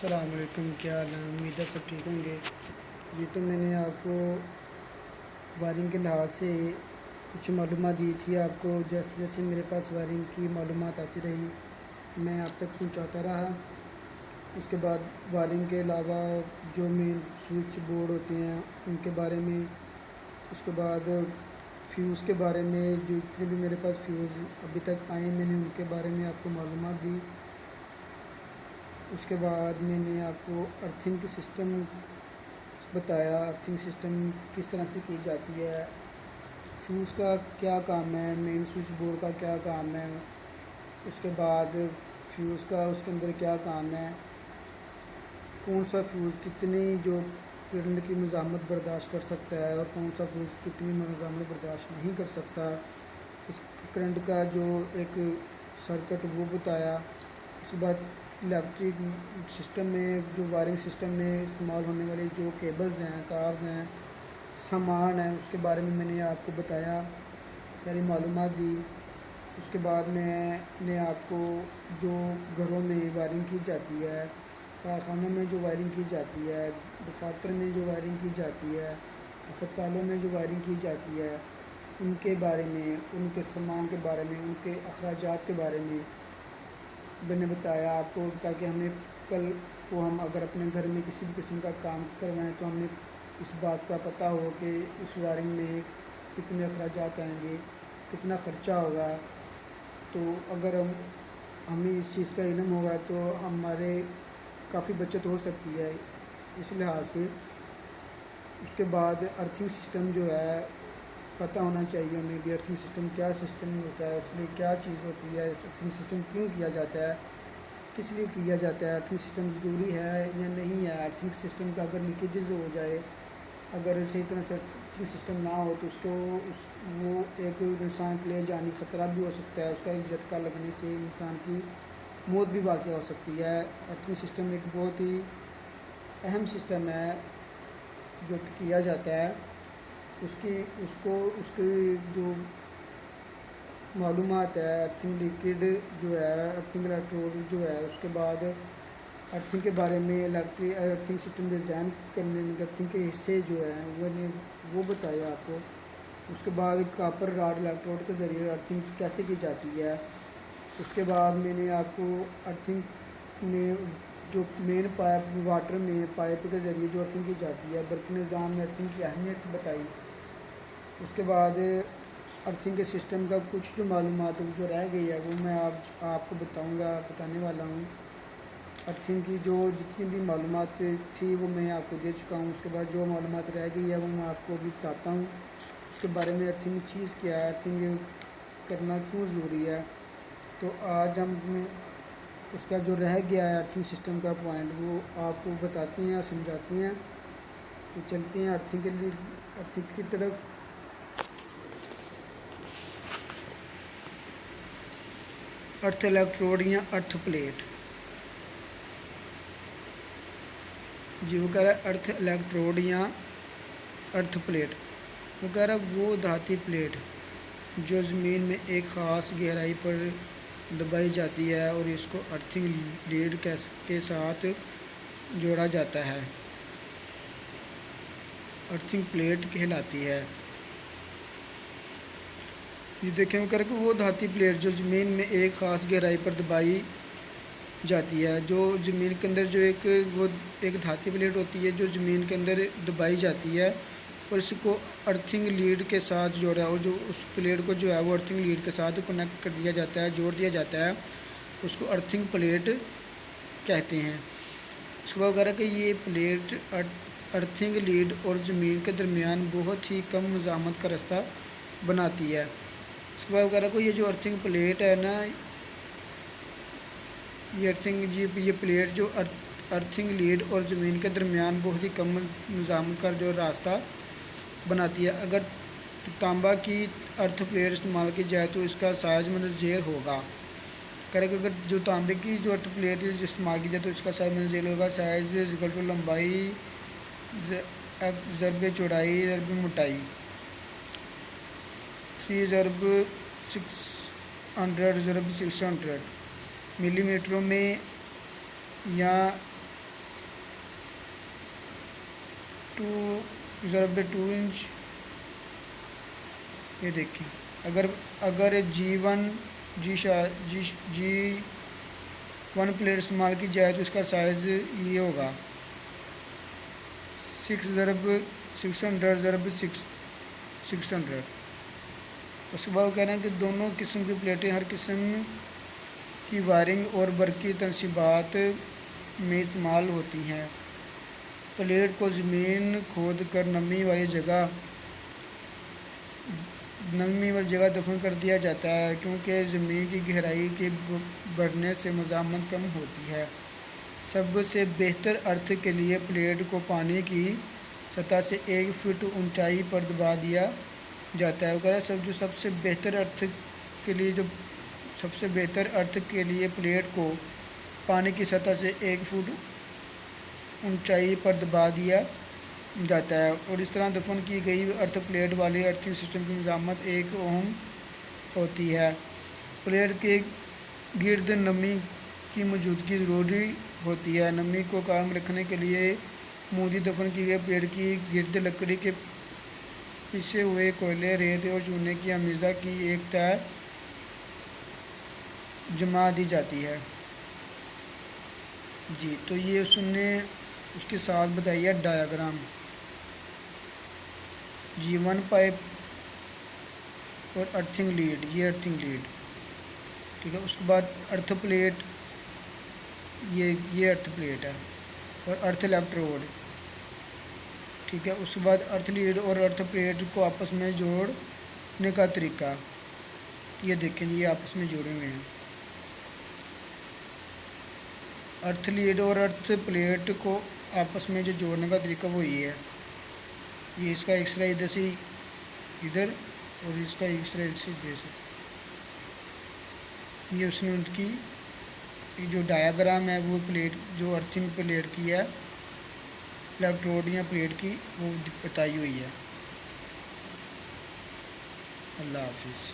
السلام علیکم، کیا حال ہے؟ امید ہے سب ٹھیک ہوں گے جی۔ تو میں نے آپ کو وائرنگ کے لحاظ سے کچھ معلومات دی تھی آپ کو، جیسے جیسے میرے پاس وائرنگ کی معلومات آتی رہی میں آپ تک پہنچاتا رہا۔ اس کے بعد وائرنگ کے علاوہ جو مین سوئچ بورڈ ہوتے ہیں ان کے بارے میں، اس کے بعد فیوز کے بارے میں، جو جتنے بھی میرے پاس فیوز ابھی تک آئے میں نے ان کے بارے میں آپ کو معلومات دی۔ اس کے بعد میں نے آپ کو ارتھنگ کے سسٹم بتایا، ارتھنگ سسٹم کس طرح سے کی جاتی ہے، فیوز کا کیا کام ہے، مین سوئچ بورڈ کا کیا کام ہے، اس کے بعد فیوز کا اس کے اندر کیا کام ہے، کون سا فیوز کتنی جو کرنٹ کی مزاحمت برداشت کر سکتا ہے اور کون سا فیوز کتنی مزاحمت برداشت نہیں کر سکتا، اس کرنٹ کا جو ایک سرکٹ وہ بتایا۔ اس کے بعد الیکٹرک سسٹم میں، جو وائرنگ سسٹم میں استعمال ہونے والی جو کیبلز ہیں، تارز ہیں، سامان ہیں، اس کے بارے میں نے آپ کو بتایا، ساری معلومات دی۔ اس کے بعد میں نے آپ کو جو گھروں میں وائرنگ کی جاتی ہے، کارخانوں میں جو وائرنگ کی جاتی ہے، دفاتر میں جو وائرنگ کی جاتی ہے، اسپتالوں میں جو وائرنگ کی جاتی ہے، ان کے بارے میں، ان کے سامان کے بارے میں، ان کے اخراجات کے بارے میں میں نے بتایا آپ کو، تاکہ ہمیں کل کو ہم اگر اپنے گھر میں کسی بھی قسم کا کام کروائیں تو ہمیں اس بات کا پتہ ہو کہ اس وائرنگ میں کتنے اخراجات آئیں گے، کتنا خرچہ ہوگا۔ تو اگر ہمیں اس چیز کا علم ہوگا تو ہمارے کافی بچت ہو سکتی ہے اس لحاظ سے۔ اس کے بعد ارتھنگ سسٹم جو ہے پتہ ہونا چاہیے ہمیں کہ ارتھنگ سسٹم کیا سسٹم ہوتا ہے، اس کے لیے کیا چیز ہوتی ہے، ارتھنگ سسٹم کیوں کیا جاتا ہے، کس لیے کیا جاتا ہے، ارتھنگ سسٹم ضروری ہے یا نہیں ہے، ارتھنگ سسٹم کا اگر لیکیجز ہو جائے، اگر صحیح طرح سے ارتھنگ سسٹم نہ ہو تو وہ ایک انسان کے لیے جانی خطرہ بھی ہو سکتا ہے، اس کا ایک جھٹکا لگنے سے انسان کی موت بھی واقع ہو سکتی ہے۔ ارتھنگ سسٹم ایک بہت ہی اہم سسٹم ہے جو کیا جاتا ہے، اس کی جو معلومات ہے، ارتھنگ لیکوڈ جو ہے، ارتھنگ الیکٹروڈ جو ہے، اس کے بعد ارتھنگ کے بارے میں، ارتھنگ سسٹم ڈیزائن کرنے میں ارتھنگ کے حصے جو ہیں وہ بتایا آپ کو۔ اس کے بعد کاپر راڈ الیکٹروڈ کے ذریعے ارتھنگ کیسے کی جاتی ہے۔ اس کے بعد میں نے آپ کو ارتھنگ میں جو مین پائپ واٹر میں پائپ کے ذریعے جو ارتھنگ کی جاتی ہے، برقی نظام میں ارتھنگ کی اہمیت بتائی۔ اس کے بعد ارتھنگ کے سسٹم کا کچھ جو معلومات جو رہ گئی ہے وہ میں آپ کو بتانے والا ہوں۔ ارتھنگ کی جو جتنی بھی معلومات تھی وہ میں آپ کو دے چکا ہوں۔ اس کے بعد جو معلومات رہ گئی ہے وہ میں آپ کو بھی بتاتا ہوں، اس کے بارے میں ارتھنگ چیز کیا ہے، ارتھنگ کرنا کیوں ضروری ہے۔ تو آج ہم اس کا جو رہ گیا ہے ارتھنگ سسٹم کا پوائنٹ وہ آپ کو بتاتے ہیں اور سمجھاتے ہیں۔ تو چلتے ہیں ارتھنگ کی طرف۔ ارتھ الیکٹروڈ یا ارتھ پلیٹ، جی وہ کہہ رہا ہے ارتھ الیکٹروڈ یا ارتھ پلیٹ، وہ کہہ رہا ہے وہ دھاتی پلیٹ جو زمین میں ایک خاص گہرائی پر دبائی جاتی ہے اور اس کو ارتھنگ لیڈ کے ساتھ جوڑا جاتا ہے، ارتھنگ پلیٹ کہلاتی ہے۔ یہ دیکھیں وہ کہہ رہا ہے کہ وہ دھاتی پلیٹ جو زمین میں ایک خاص گہرائی پر دبائی جاتی ہے، جو زمین کے اندر جو ایک دھاتی پلیٹ ہوتی ہے جو زمین کے اندر دبائی جاتی ہے اور اس کو ارتھنگ لیڈ کے ساتھ جوڑا، اور جو اس پلیٹ کو جو ہے وہ ارتھنگ لیڈ کے ساتھ کنیکٹ کر دیا جاتا ہے، جوڑ دیا جاتا ہے، اس کو ارتھنگ پلیٹ کہتے ہیں۔ اس کے بعد وغیرہ کہ یہ پلیٹ ارتھنگ لیڈ اور زمین کے درمیان بہت ہی کم مزاحمت کا راستہ بناتی ہے۔ اس کے بعد وغیرہ کو یہ جو ارتھنگ پلیٹ ہے نا، یہ پلیٹ جو ارتھنگ لیڈ اور زمین کے درمیان بہت ہی کم مزاحمت کا جو راستہ بناتی ہے۔ اگر تانبا کی ارتھ پلیٹ استعمال کی جائے تو اس کا سائز مندرجہ ذیل ہوگا۔ کرے کہ اگر جو تانبے کی جو ارتھ پلیٹ استعمال کی جائے تو اس کا سائز مندرجہ ذیل ہوگا، سائز لمبائی ضرب چوڑائی ضرب موٹائی، 3 ضرب 600 ضرب 600 ملی میٹروں میں یا 2 یہ دیکھیں، اگر جی 1 پلیٹ استعمال کی جائے تو اس کا سائز یہ ہوگا 600 اس کے بعد وہ کہہ رہے ہیں کہ دونوں قسم کی پلیٹیں ہر قسم کی وائرنگ اور برقی تنصیبات میں استعمال ہوتی ہیں۔ پلیٹ کو زمین کھود کر نمی والی جگہ دفن کر دیا جاتا ہے کیونکہ زمین کی گہرائی کے بڑھنے سے مزاحمت کم ہوتی ہے۔ سب سے بہتر ارتھ کے لیے پلیٹ کو پانی کی سطح سے 1 فٹ اونچائی پر دبا دیا جاتا ہے۔ وہ کہہ رہا ہے سب سے بہتر ارتھ کے لیے پلیٹ کو پانی کی سطح سے 1 فٹ اونچائی پر دبا دیا جاتا ہے، اور اس طرح دفن کی گئی ارتھ پلیٹ والے ارتھنگ سسٹم کی مزاحمت 1 اوم ہوتی ہے۔ پلیٹ کے گرد نمی کی موجودگی ضروری ہوتی ہے۔ نمی کو قائم رکھنے کے لیے موجود دفن کی گئی پلیٹ کی گرد لکڑی کے پسے ہوئے کوئلے، ریت اور چونے کی آمیزہ کی ایک تہ جما دی جاتی ہے۔ جی تو یہ اس نے اس کے ساتھ بتائی ہے ڈایاگرام۔ G1 پائپ اور ارتھنگ لیڈ، یہ ارتھنگ لیڈ، ٹھیک ہے۔ اس کے بعد ارتھ پلیٹ، یہ ارتھ پلیٹ ہے، اور ارتھ الیکٹروڈ، ٹھیک ہے۔ اس کے بعد ارتھ لیڈ اور ارتھ پلیٹ کو آپس میں جوڑنے کا طریقہ، یہ دیکھیں یہ آپس میں جوڑے ہوئے ہیں۔ ارتھ لیڈ اور ارتھ پلیٹ کو آپس میں جو جوڑنے کا طریقہ وہ یہ ہے، یہ اس کا ایکس رے ادھر سے ادھر اور اس کا ایکس رے سے ادھر سے، یہ اس نے ان کی جو ڈایاگرام ہے وہ پلیٹ جو ارتھنگ پلیٹ کی ہے، الیکٹروڈ یا پلیٹ کی، وہ بتائی ہوئی ہے۔ اللہ حافظ۔